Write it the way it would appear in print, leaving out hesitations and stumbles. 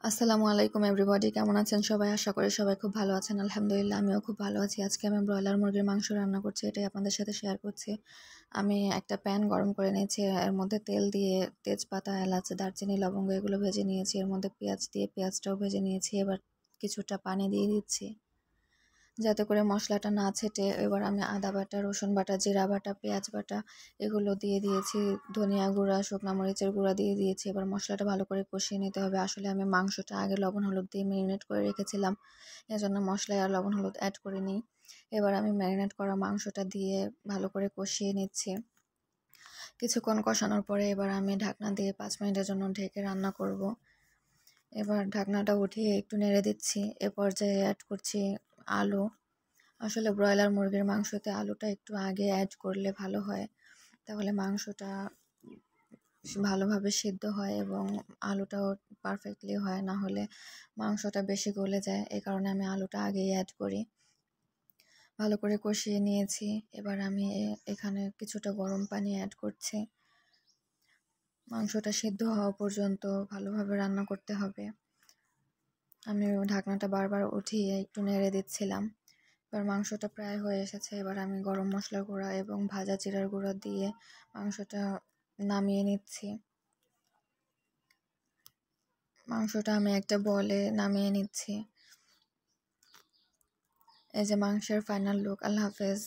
আসসালামু আলাইকুম এভরিবডি, কেমন আছেন সবাই? আশা করি সবাই খুব ভালো আছেন। আলহামদুলিল্লাহ আমিও খুব ভালো আছি। আজকে আমি ব্রয়লার মুরগির মাংস রান্না করছি, এটাই আপনাদের সাথে শেয়ার করছি। আমি একটা প্যান গরম করে নিয়েছি, এর মধ্যে তেল দিয়ে তেজপাতা, এলাচ, দারচিনি, লবঙ্গ এগুলো ভেজে নিয়েছি। এর মধ্যে পেঁয়াজ দিয়ে পেঁয়াজটাও ভেজে নিয়েছি। এবার কিছুটা পানি দিয়ে দিচ্ছি যাতে করে মশলাটা না ছেটে। এবার আমি আদা বাটা, রসুন বাটা, জিরা বাটা, পেঁয়াজ বাটা এগুলো দিয়ে দিয়েছি। ধনিয়া গুঁড়া, শুকনো মরিচের গুঁড়া দিয়ে দিয়েছি। এবার মশলাটা ভালো করে কষিয়ে নিতে হবে। আসলে আমি মাংসটা আগে লবণ হলুদ দিয়ে ম্যারিনেট করে রেখেছিলাম, এজন্য মশলায় আর লবণ হলুদ অ্যাড করিনি। এবার আমি ম্যারিনেট করা মাংসটা দিয়ে ভালো করে কষিয়ে নিচ্ছি। কিছুক্ষণ কষানোর পরে এবার আমি ঢাকনা দিয়ে 5 মিনিটের জন্য ঢেকে রান্না করব। এবার ঢাকনাটা উঠিয়ে একটু নেড়ে দিচ্ছি। এ পর্যায়ে অ্যাড করছি আলু। আসলে ব্রয়লার মুরগির মাংসতে আলুটা একটু আগে অ্যাড করলে ভালো হয়, তাহলে মাংসটা ভালোভাবে সিদ্ধ হয় এবং আলুটাও পারফেক্টলি হয়, না হলে মাংসটা বেশি গলে যায়। এই কারণে আমি আলুটা আগেই অ্যাড করি। ভালো করে কষিয়ে নিয়েছি। এবার আমি এখানে কিছুটা গরম পানি অ্যাড করছি। মাংসটা সিদ্ধ হওয়া পর্যন্ত ভালোভাবে রান্না করতে হবে। আমি ঢাকনাটা বারবার উঠিয়ে একটু নেড়ে দিচ্ছিলাম। এবার মাংসটা প্রায় হয়ে এসেছে। এবার আমি গরম মশলার গুঁড়া এবং ভাজা জিরার গুঁড়া দিয়ে মাংসটা নামিয়ে নিচ্ছি। মাংসটা আমি একটা বলে নামিয়ে নিচ্ছি। এই যে মাংসের ফাইনাল লুক। আল্লাহ হাফেজ।